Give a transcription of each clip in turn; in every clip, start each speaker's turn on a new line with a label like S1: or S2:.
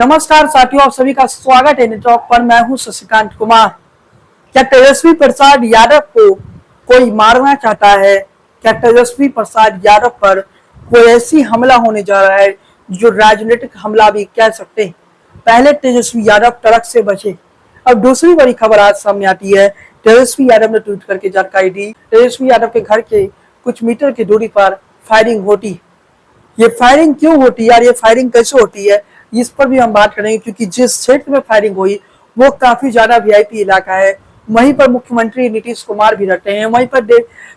S1: नमस्कार साथियों, आप सभी का स्वागत है नेटवर्क पर। मैं हूं शशिकांत कुमार। क्या तेजस्वी प्रसाद यादव को कोई मारना चाहता है? क्या तेजस्वी प्रसाद यादव पर कोई ऐसी हमला होने जा रहा है जो राजनीतिक हमला भी कह सकते हैं? पहले तेजस्वी यादव ट्रक से बचे, अब दूसरी बड़ी खबर आज सामने आती है। तेजस्वी यादव ने ट्वीट करके जानकारी दी, तेजस्वी यादव के घर के कुछ मीटर की दूरी पर फायरिंग होती। ये फायरिंग क्यों होती है और ये फायरिंग कैसे होती है, इस पर भी हम बात करेंगे। क्योंकि जिस क्षेत्र में फायरिंग हुई वो काफी ज्यादा वीआईपी इलाका है, वहीं पर मुख्यमंत्री नीतीश कुमार भी रहते हैं, वहीं पर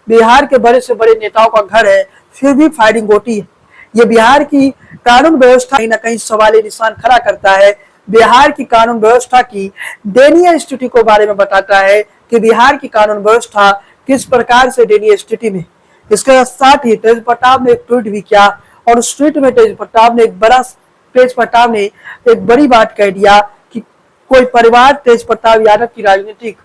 S1: बिहार के बड़े से बड़े नेताओं का घर है, फिर भी फायरिंग होती है। ये बिहार की कानून व्यवस्था कहीं ना कहीं सवाल निशान खड़ा करता है। बिहार की कानून व्यवस्था की दयनीय स्थिति को बारे में बताता है कि बिहार की कानून व्यवस्था किस प्रकार से दयनीय स्थिति में। इसके साथ ही तेज प्रताप ने एक ट्वीट भी किया और उस ट्वीट में तेज प्रताप ने एक बड़ी बात कह दिया कि कोई परिवार तेज प्रताप यादव की राजनीतिक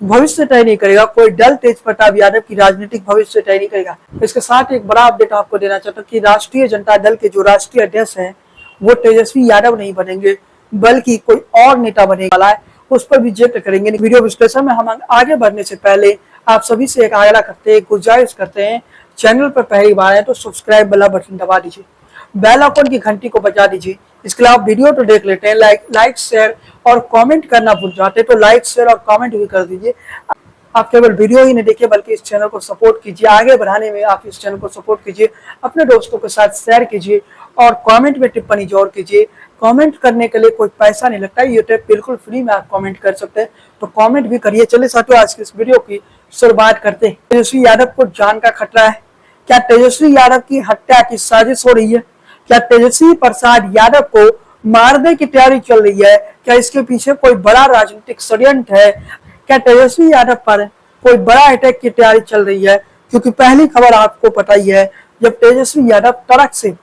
S1: भविष्य तय नहीं करेगा, कोई दल तेज प्रताप यादव की राजनीतिक भविष्य तय नहीं करेगा। इसके साथ एक बड़ा अपडेट आपको देना चाहता हूँ कि राष्ट्रीय जनता दल के जो राष्ट्रीय अध्यक्ष हैं वो तेजस्वी यादव नहीं बनेंगे, बल्कि कोई और नेता बनेगा वाला है, उस पर भी जिक्र करेंगे। वीडियो विश्लेषण में हम आगे बढ़ने से पहले आप सभी से एक आग्रह करते हैं, गुजारिश करते हैं, चैनल पर पहली बार है तो सब्सक्राइब वाला बटन दबा दीजिए, बेल आइकन की घंटी को बजा दीजिए। इसके अलावा वीडियो तो देख लेते हैं, लाइक शेयर और कमेंट करना भूल जाते तो लाइक शेयर और कमेंट भी कर दीजिए। आप केवल वीडियो ही नहीं देखिए बल्कि इस चैनल को सपोर्ट कीजिए, आगे बढ़ाने में आप इस चैनल को सपोर्ट कीजिए, अपने दोस्तों के साथ शेयर कीजिए और कमेंट में टिप्पणी जरूर कीजिए। कमेंट करने के लिए कोई पैसा नहीं लगता, ये बिल्कुल फ्री में आप कमेंट कर सकते हैं, तो कमेंट भी करिए। चलिए साथियों, आज की इस वीडियो की शुरुआत करते हैं। तेजस्वी यादव को जान का खतरा है। क्या तेजस्वी यादव की हत्या की साजिश हो रही है? क्या तेजस्वी प्रसाद यादव को मारने की तैयारी चल रही है? क्या इसके पीछे कोई बड़ा राजनीतिक षड्यंत्र है? क्या तेजस्वी यादव पर कोई बड़ा अटैक की तैयारी चल रही है? क्योंकि पहली खबर आपको पता ही है, जब तेजस्वी यादव ट्रक से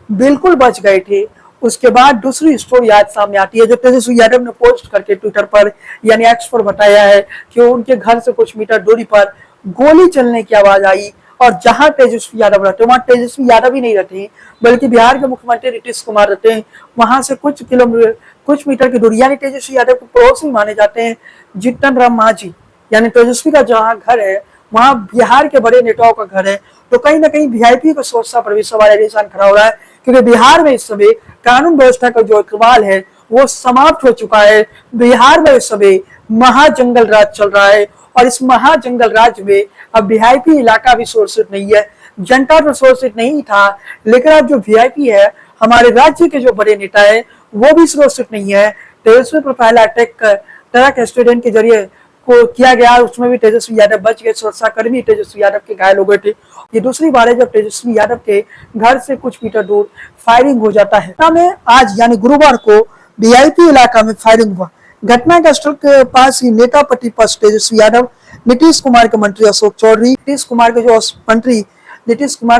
S1: बिल्कुल बच गए थे, उसके बाद दूसरी स्टोरी आज सामने आती है जो तेजस्वी यादव ने पोस्ट करके ट्विटर पर यानी एक्स पर बताया है कि उनके घर से कुछ मीटर दूरी पर गोली चलने की आवाज आई और जहां तेजस्वी यादव रहते हैं वहां तेजस्वी यादव ही नहीं रहते हैं, बल्कि बिहार के मुख्यमंत्री नीतीश कुमार रहते हैं। वहां से कुछ मीटर की दूरी यानी तेजस्वी यादव के पड़ोसी माने जाते हैं जीतन राम मांझी, यानी तेजस्वी का जहाँ घर है वहां बिहार के बड़े नेताओं का घर है। तो कहीं ना कहीं वीआईपी को सुरक्षा पर भी सवाल निशान खड़ा हो रहा है, क्योंकि बिहार में इस समय कानून व्यवस्था का जो इकबाल है वो समाप्त हो चुका है। बिहार में इस समय महाजंगल राज चल रहा है और इस महाजंगल राज में अब वीआईपी इलाका भी सुरक्षित नहीं है। जनता तो सुरक्षित नहीं था, लेकिन अब जो वीआईपी है, हमारे राज्य के जो बड़े नेता है वो भी सुरक्षित नहीं है। तेजस्वी पर पहला अटैक ट्रक एक्सीडेंट के जरिए को किया गया, उसमें भी तेजस्वी यादव बच गए, सुरक्षा कर्मी तेजस्वी यादव के घायल हो गए थे। ये दूसरी बार है जब तेजस्वी यादव के घर से कुछ मीटर दूर फायरिंग हो जाता है। में आज यानी गुरुवार को वीआईपी इलाका में फायरिंग हुआ। घटना के स्थल के पास ही नेता प्रतिपक्ष तेजस्वी यादव, नीतीश कुमार के मंत्री अशोक चौधरी, नीतीश कुमार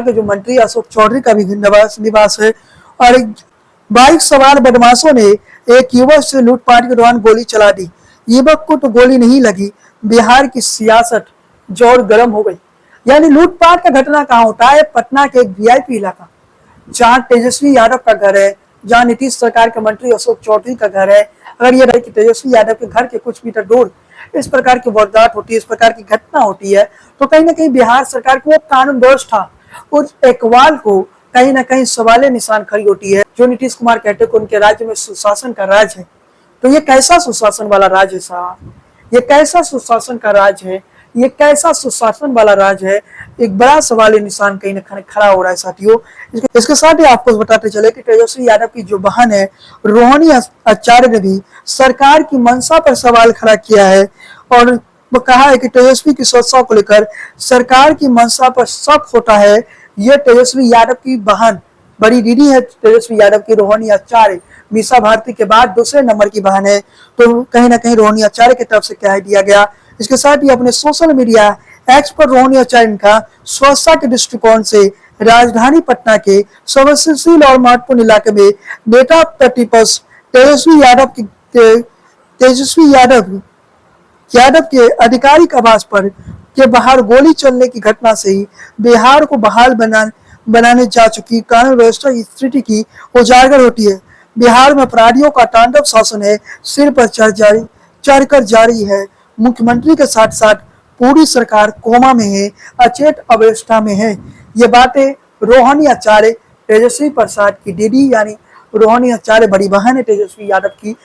S1: के जो मंत्री अशोक चौधरी का भी निवास है, और बाइक सवार बदमाशों ने एक युवक से लूटपाट के दौरान गोली चला दी। युवक को तो गोली नहीं लगी, बिहार की सियासत जोर गर्म हो गई। यानी लूटपाट का घटना कहाँ होता है? पटना के एक वीआईपी इलाका जहाँ तेजस्वी यादव का घर है, जहाँ नीतीश सरकार के मंत्री अशोक चौधरी का घर है। अगर ये रहे कि तेजस्वी यादव के घर के कुछ मीटर दूर इस प्रकार की वारदात होती है, इस प्रकार की घटना होती है, तो कहीं ना कहीं बिहार सरकार की वो कानून व्यवस्था, उस इकबाल को कहीं ना कहीं सवाल निशान खड़ी होती है। जो नीतीश कुमार कहते हैं कि उनके राज्य में सुशासन का राज है, तो ये कैसा सुशासन वाला राज है साहब? ये कैसा सुशासन का राज है? ये कैसा सुशासन वाला राज है? एक बड़ा सवाल निशान कहीं ना कहीं खड़ा हो रहा है साथियों। इसके साथ ही आपको बताते चले कि तेजस्वी यादव की जो बहन है रोहिणी आचार्य ने भी सरकार की मंशा पर सवाल खड़ा किया है और वो कहा है कि तेजस्वी की सुरक्षा को लेकर सरकार की मंशा पर शक होता है। ये तेजस्वी यादव की बहन, बड़ी दीदी है तेजस्वी यादव की, रोहिणी आचार्य, मीसा भारती के बाद दूसरे नंबर की बहन है। तो कहीं ना कहीं रोहिणी आचार्य की तरफ से कह दिया गया। इसके साथ ही अपने सोशल मीडिया एक्स पर रोहिणी आचार्य का सुरक्षा के दृष्टिकोण से राजधानी पटना के संवेदनशील और महत्वपूर्ण इलाके में नेता प्रतिपक्ष तेजस्वी यादव के आधिकारिक आवास पर के बाहर गोली चलने की घटना से ही बिहार को बहाल बनाने जा चुकी कानून व्यवस्था की स्थिति की उजागर होती है। बिहार में अपराधियों का तांडव शासन है, सिर पर चढ़कर जारी है। मुख्यमंत्री के साथ साथ पूरी सरकार कोमा में है, अचेत अवस्था में है। ये बातें रोहिणी आचार्य तेजस्वी प्रसाद की दीदी यानी रोहिणी आचार्य बड़ी बहन है तेजस्वी यादव की,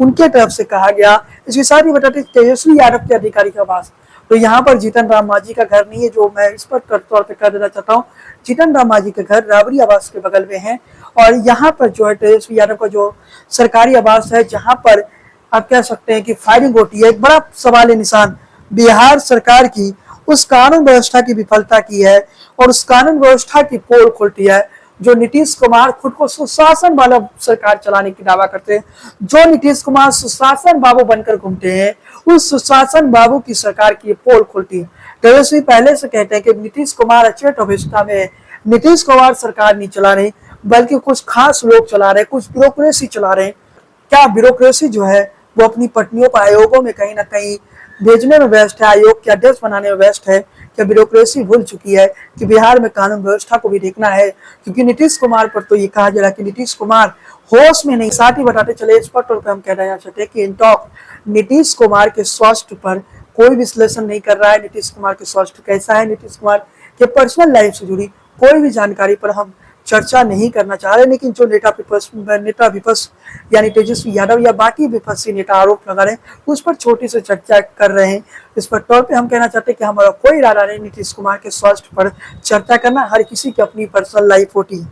S1: उनके तरफ से कहा गया। इसके साथ ही बताते तेजस्वी यादव के आधिकारिक आवास, तो यहाँ पर जीतन राम मांझी का घर नहीं है, जो मैं इस पर तौर पर कर देना चाहता हूँ। जीतन राम मांझी का घर राबड़ी आवास के बगल में है, और यहाँ पर जो है तेजस्वी यादव का जो सरकारी आवास है, जहाँ पर आप कह सकते हैं कि फायरिंग होती है। एक बड़ा सवाल निशान बिहार सरकार की उस कानून व्यवस्था की विफलता की है, और उस कानून व्यवस्था की पोल खोलती है जो नीतीश कुमार खुद को सुशासन वाला सरकार चलाने की दावा करते हैं। जो नीतीश कुमार सुशासन बाबू बनकर घूमते हैं, उस सुशासन बाबू की सरकार की पोल खोलती है। तेजस्वी पहले से कहते हैं कि नीतीश कुमार अचेत अवस्था में है, नीतीश कुमार सरकार नहीं चला रहे, बल्कि कुछ खास लोग चला रहे, कुछ ब्यूरोक्रेसी चला रहे। क्या ब्यूरोक्रेसी जो है वो अपनी पत्नियों को आयोगों में कहीं ना कहीं भेजने में व्यस्त है, आयोग के अध्यक्ष बनाने में व्यस्त है? क्या ब्यूरोक्रेसी भूल चुकी है कि बिहार में कानून व्यवस्था को भी देखना है? क्योंकि नीतीश कुमार पर तो ये कहा जा रहा है कि नीतीश कुमार होश में नहीं। साथ ही बताते चले इस पर तो हम कहना चाहते हैं कि इंटॉक नीतीश कुमार के स्वास्थ्य पर कोई विश्लेषण नहीं कर रहा है। नीतीश कुमार के स्वास्थ्य कैसा है, नीतीश कुमार के पर्सनल लाइफ से जुड़ी कोई भी जानकारी पर हम चर्चा नहीं करना चाह रहे। लेकिन जो नेता विपक्ष यानी तेजस्वी यादव या बाकी विपक्षी नेता आरोप लगा रहे हैं, उस पर छोटी सी चर्चा कर रहे हैं। इस पर तौर पे हम कहना चाहते हैं कि हमारा कोई इरादा नहीं नीतीश कुमार के स्वास्थ्य पर चर्चा करना। हर किसी की अपनी पर्सनल लाइफ होती है।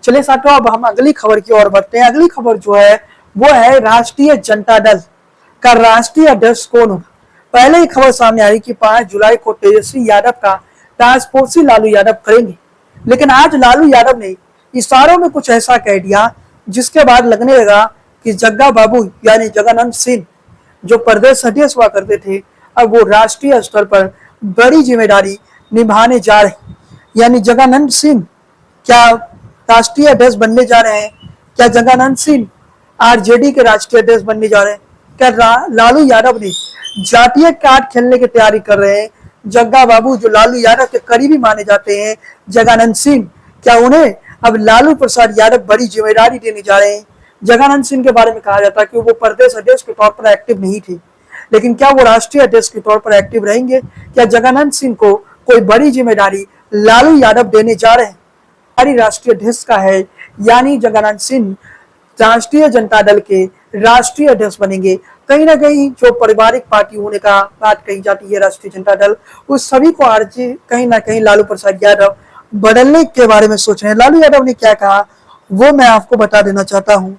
S1: चलिए साथियों, अब हम अगली खबर की ओर बढ़ते हैं। अगली खबर जो है वो है राष्ट्रीय जनता दल का राष्ट्रीय अध्यक्ष कौन होगा। पहले ही खबर सामने आई कि 5 जुलाई को तेजस्वी यादव का राजपोषी लालू यादव करेंगे, लेकिन आज लालू यादव ने इशारों में कुछ ऐसा कह दिया जिसके बाद लगने लगा कि जग्गा बाबू यानी जगनानंद सिंह जो प्रदेश अध्यक्ष हुआ करते थे, अब वो राष्ट्रीय स्तर पर बड़ी जिम्मेदारी निभाने जा रहे हैं। यानी जगनानंद सिंह क्या राष्ट्रीय अध्यक्ष बनने जा रहे हैं? क्या जगनानंद सिंह आरजेडी के राष्ट्रीय अध्यक्ष बनने जा रहे हैं? क्या लालू यादव ने जातीय कार्ड खेलने की तैयारी कर रहे हैं? जग्गा बाबू जो लालू यादव के करीबी माने जाते हैं, जगनानंद सिंह, क्या उन्हें अब लालू प्रसाद यादव बड़ी जिम्मेदारी देने जा रहे हैं? जगनानंद सिंह के बारे में कहा जाता है कि वो प्रदेश अध्यक्ष के तौर पर एक्टिव नहीं थे, लेकिन क्या वो राष्ट्रीय अध्यक्ष के तौर पर एक्टिव रहेंगे? क्या जगनानंद सिंह को कोई बड़ी जिम्मेदारी लालू यादव देने जा रहे हैं? राष्ट्रीय अध्यक्ष का है, यानी जगनानंद सिंह राष्ट्रीय जनता दल के राष्ट्रीय अध्यक्ष बनेंगे। कहीं ना कहीं जो पारिवारिक पार्टी होने का बात कही जाती है राष्ट्रीय जनता दल, उस सभी को आज कहीं ना कहीं लालू प्रसाद यादव बदलने के बारे में सोच रहे हैं। लालू यादव ने क्या कहा वो मैं आपको बता देना चाहता हूँ।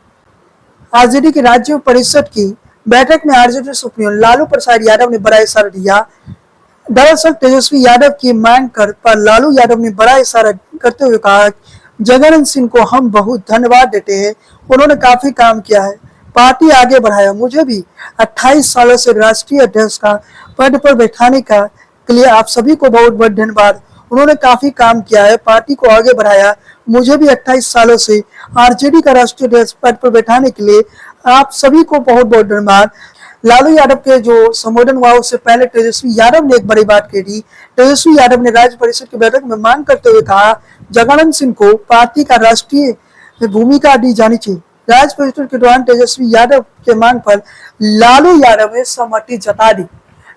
S1: आरजेडी की राज्य परिषद की बैठक में आरजेडी सुप्रीमो लालू प्रसाद यादव ने बड़ा इशारा दिया। दरअसल तेजस्वी यादव की मांग पर लालू यादव ने बड़ा इशारा करते हुए कहा, जगनानंद सिंह को हम बहुत धन्यवाद देते हैं, उन्होंने काफी काम किया है, पार्टी आगे बढ़ाया। मुझे भी 28 सालों से राष्ट्रीय अध्यक्ष का पद पर बैठाने के लिए आप सभी को बहुत बहुत धन्यवाद। उन्होंने काफी काम किया है, पार्टी को आगे बढ़ाया। मुझे भी 28 सालों से आरजेडी का राष्ट्रीय अध्यक्ष पद पर बैठाने के लिए आप सभी को बहुत बहुत धन्यवाद। लालू यादव के जो संबोधन हुआ उससे पहले तेजस्वी यादव ने एक बड़ी बात कह दी। तेजस्वी यादव ने राज्य परिषद की बैठक में मांग करते हुए कहा, जगनानंद सिंह को पार्टी का राष्ट्रीय भूमिका दी जानी चाहिए। राज्य परिषद के दौरान तेजस्वी यादव के मांग पर लालू यादव ने सहमति जता दी।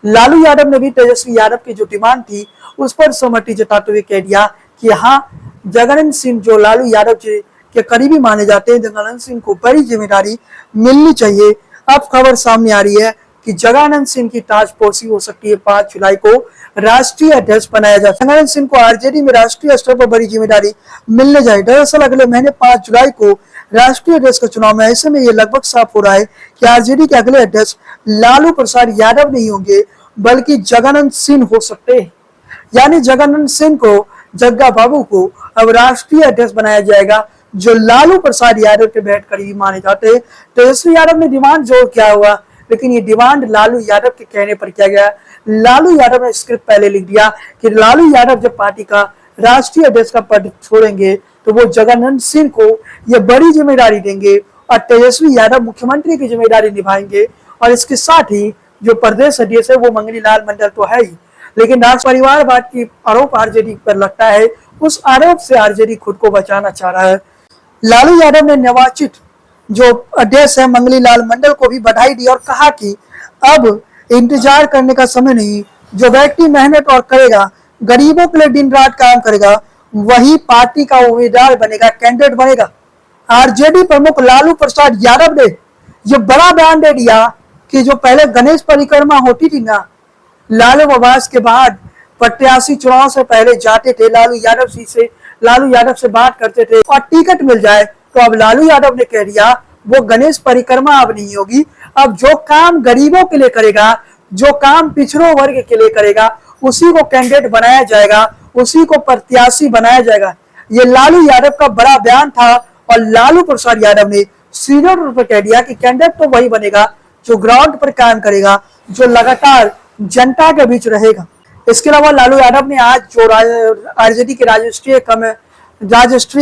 S1: लालू यादव ने भी तेजस्वी यादव की जो डिमांड थी उस पर सहमति जताते हुए कह दिया कि हाँ, जगनानंद सिंह जो लालू यादव जी के करीबी माने जाते हैं, जगनानंद सिंह को बड़ी जिम्मेदारी मिलनी चाहिए। अब खबर सामने आ रही है कि जगनानंद सिंह की ताजपोशी हो सकती है। 5 जुलाई को राष्ट्रीय अध्यक्ष बनाया जाए। जगनानंद सिंह को आरजेडी में राष्ट्रीय स्तर पर बड़ी जिम्मेदारी मिलने जाए। दरअसल अगले महीने 5 जुलाई को राष्ट्रीय अध्यक्ष का चुनाव है। ऐसे में ये लगभग साफ हो रहा है कि आरजेडी के अगले अध्यक्ष लालू प्रसाद यादव नहीं होंगे, बल्कि जगनानंद सिंह हो सकते हैं। यानी जगनानंद सिंह को, जग्गा बाबू को अब राष्ट्रीय अध्यक्ष बनाया जाएगा, जो लालू प्रसाद यादव के बेहद करीबी माने जाते हैं। तेजस्वी यादव ने डिमांड जोर किया हुआ, लेकिन ये डिमांड लालू यादव के कहने पर किया गया। लालू यादव ने स्क्रिप्ट पहले लिख दिया कि लालू यादव जब पार्टी का राष्ट्रीय अध्यक्ष का पद छोड़ेंगे तो वो जगनानंद सिंह को ये बड़ी जिम्मेदारी देंगे और तेजस्वी यादव मुख्यमंत्री की जिम्मेदारी निभाएंगे। और इसके साथ ही जो प्रदेश अध्यक्ष है वो मंगनी लाल मंडल तो है ही, लेकिन राज परिवारवाद की आरोप आरजेडी पर लगता है। उस आरोप से आरजेडी खुद को बचाना चाह रहा है। लालू यादव ने निर्वाचित जो अध्यक्ष है मंगली लाल मंडल को भी बधाई दी और कहा कि अब इंतजार करने का समय नहीं, जो व्यक्ति मेहनत और करेगा, गरीबों के लिए दिन रात काम करेगा, वही पार्टी का उम्मीदवार बनेगा, कैंडिडेट बनेगा। आरजेडी प्रमुख लालू प्रसाद यादव ने ये बड़ा बयान दे दिया कि जो पहले गणेश परिक्रमा होती थी ना, लालू आवास के बाद प्रत्याशी चुनाव से पहले जाते थे लालू यादव से बात करते थे और टिकट मिल जाए, तो अब लालू यादव ने कह दिया वो गणेश परिक्रमा अब नहीं होगी। अब जो काम गरीबों के लिए करेगा, जो काम पिछड़ों वर्ग के लिए करेगा, उसी को कैंडिडेट बनाया जाएगा, उसी को प्रत्याशी बनाया जाएगा। ये लालू यादव का बड़ा बयान था और लालू प्रसाद यादव ने सीधे तौर पर कह दिया कि कैंडिडेट तो वही बनेगा जो ग्राउंड पर काम करेगा, जो लगातार जनता के बीच रहेगा। इसके अलावा लालू यादव ने आज जो आरजेडी के राष्ट्रीय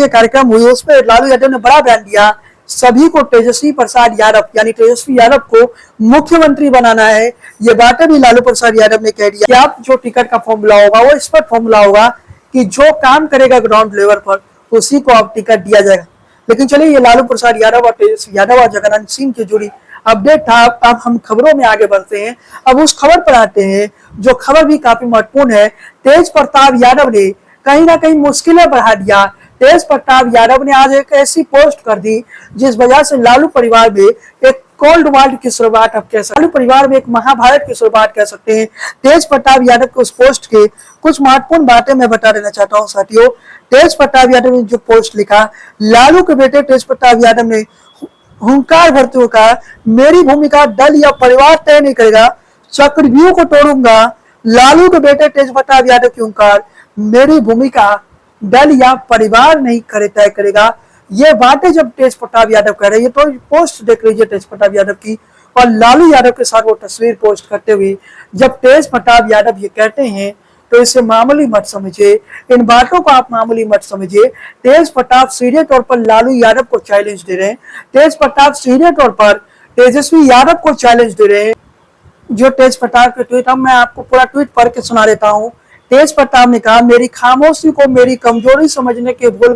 S1: कार्यक्रम हुई उसमें लालू यादव ने बड़ा बयान दिया, सभी को तेजस्वी प्रसाद यादव यानी तेजस्वी यादव को मुख्यमंत्री बनाना है। ये बातें भी लालू प्रसाद यादव ने कह दिया कि अब जो टिकट का फॉर्मूला होगा वो स्पष्ट फॉर्मूला होगा कि जो काम करेगा ग्राउंड लेवल पर उसी को अब टिकट दिया जाएगा। लेकिन चलिए, ये लालू प्रसाद यादव और तेजस्वी यादव और जगन्नाथ सिंह की जुड़ी अपडेट था। अब हम खबरों में आगे बढ़ते हैं। अब उस खबर पर आते हैं जो खबर भी काफी महत्वपूर्ण है। तेज प्रताप यादव ने कहीं ना कहीं मुश्किलें बढ़ा दिया। तेज प्रताप यादव ने आज एक ऐसी पोस्ट कर दी जिस वजह से लालू परिवार में एक कोल्ड वॉर की शुरुआत आप कह सकते हैं, लालू परिवार में एक महाभारत की शुरुआत कह सकते हैं। तेज प्रताप यादव के उस पोस्ट के कुछ महत्वपूर्ण बातें मैं बता देना चाहता हूँ साथियों। तेज प्रताप यादव ने जो पोस्ट लिखा, लालू के बेटे तेज प्रताप यादव ने हुंकार भरते हुए कहा, मेरी भूमिका दल या परिवार तय नहीं करेगा, चक्रव्यूह को तोड़ूंगा। लालू के बेटे तेज प्रताप यादव की हुंकार, मेरी भूमिका दल या परिवार नहीं तय करेगा। ये बातें जब तेज प्रताप यादव कह रहे हैं, तो पोस्ट देख लीजिए तेज प्रताप यादव की, और लालू यादव के साथ वो तस्वीर पोस्ट करते हुए जब तेज प्रताप यादव ये कहते हैं तो इसे मामूली मत समझिए, इन बातों को आप मामूली मत समझिए। तेज प्रताप सीधे तौर पर लालू यादव को चैलेंज दे रहे हैं। तेज प्रताप सीधे तौर पर तेजस्वी यादव को चैलेंज दे रहे हैं। जो तेज प्रताप के ट्वीट, अब मैं आपको पूरा ट्वीट पढ़ के सुना देता हूँ। तेज प्रताप ने कहा, मेरी खामोशी को मेरी कमजोरी समझने के भूल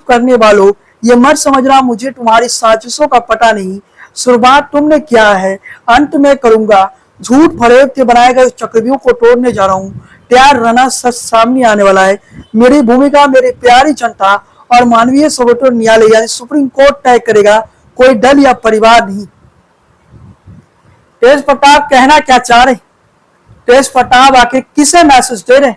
S1: करने वालों, ये मत समझना मुझे तुम्हारी साजिशों का पता नहीं। शुरुआत तुमने किया है, अंत में करूंगा। झूठ फरेब के बनाए गए चक्रव्यूह को तोड़ने जा रहा हूँ। तैयार रहना, सच सामने आने वाला है। मेरी भूमिका मेरी प्यारी जनता और मानवीय सर्वोच्च न्यायालय यानी सुप्रीम कोर्ट तय करेगा, कोई दल या परिवार नहीं। तेज प्रताप कहना क्या चाह रहे? तेज प्रताप आखिर किसे मैसेज दे रहे?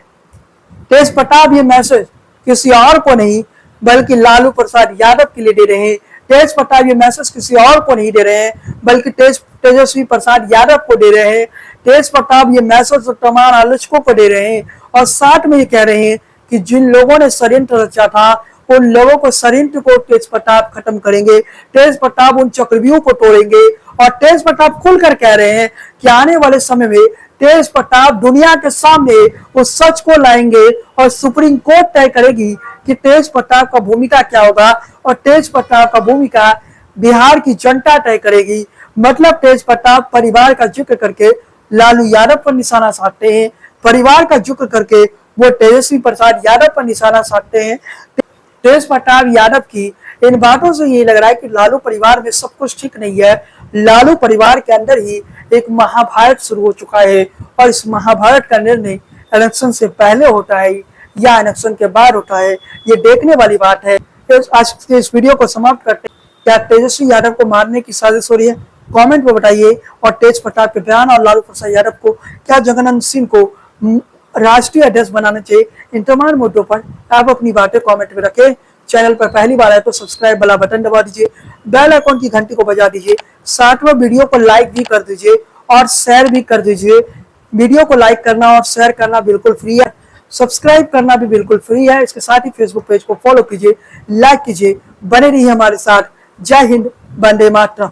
S1: तेज प्रताप ये मैसेज किसी और को नहीं बल्कि लालू प्रसाद यादव के लिए दे रहे हैं। तेज प्रताप ये मैसेज किसी और को नहीं दे रहे हैं बल्कि तेजस्वी प्रसाद यादव को दे रहे हैं। तेज प्रताप ये मैसेज तमाम आलोचकों को दे रहे हैं और साथ में ये कह रहे हैं कि जिन लोगों ने षड्यंत्र रचा था उन लोगों को षड्यंत्र को तेज प्रताप खत्म करेंगे। तेज प्रताप उन चक्रव्यूह को तोड़ेंगे और तेज प्रताप खुलकर कह रहे हैं कि आने वाले समय में तेज प्रताप दुनिया के सामने उस सच को लाएंगे और सुप्रीम कोर्ट तय करेगी कि तेज प्रताप का भूमिका क्या होगा और तेज प्रताप का भूमिका बिहार की जनता तय करेगी। मतलब तेज प्रताप परिवार का जिक्र करके लालू यादव पर निशाना साधते हैं, परिवार का जिक्र करके वो तेजस्वी प्रसाद यादव पर निशाना साधते हैं। तेज प्रताप यादव की इन बातों से ये लग रहा है कि लालू परिवार में सब कुछ ठीक नहीं है। लालू परिवार के अंदर ही एक महाभारत शुरू हो चुका है और इस महाभारत का निर्णय इलेक्शन से पहले होता है या इलेक्शन के बाद होता है, ये देखने वाली बात है। आज के इस वीडियो को समाप्त करते हैं। क्या तेजस्वी यादव को मारने की साजिश हो रही है? कमेंट में बताइए। और तेज प्रताप के बयान और लालू प्रसाद यादव को क्या जगन्नाथ सिंह को राष्ट्रीय अध्यक्ष बनाना चाहिए, इन तमाम मुद्दों पर आप अपनी बातें कमेंट में रखें। चैनल पर पहली बार आए तो सब्सक्राइब वाला बटन दबा दीजिए, बेल आइकॉन की घंटी को बजा दीजिए, साथ में वीडियो को लाइक भी कर दीजिए और शेयर भी कर दीजिए। वीडियो को लाइक करना और शेयर करना बिल्कुल फ्री है, सब्सक्राइब करना भी बिल्कुल फ्री है। इसके साथ ही फेसबुक पेज को फॉलो कीजिए, लाइक कीजिए, बने रहिए हमारे साथ। जय हिंद, वंदे मातरम।